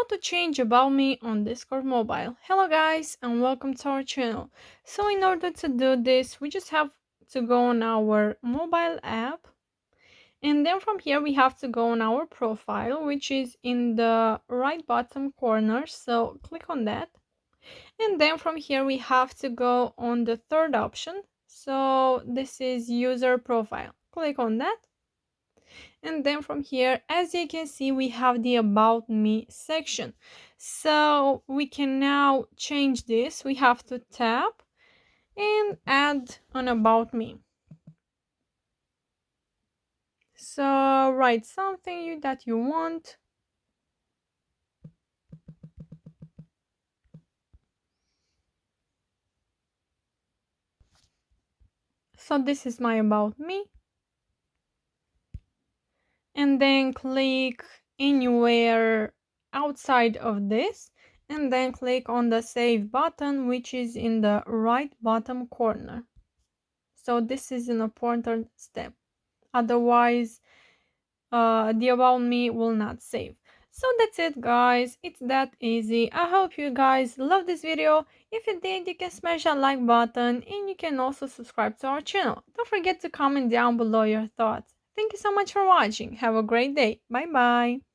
to change About Me on Discord Mobile. Hello guys and welcome to our channel. So in order to do this, we just have to go on our mobile app, and then from here we have to go on our profile, which is in the right bottom corner. So click on that, and then from here we have to go on the third option. So this is user profile. Click on that. And then from here, as you can see, we have the About Me section. So we can now change this. We have to tap and add an About Me. So write something that you want. So this is my About Me. And then click anywhere outside of this, and then click on the save button, which is in the right bottom corner. So this is an important step, otherwise the About Me will not save. So that's it guys, it's that easy. I hope you guys love this video. If you did, you can smash that like button, and you can also subscribe to our channel. Don't forget to comment down below your thoughts. Thank you so much for watching. Have a great day. Bye bye.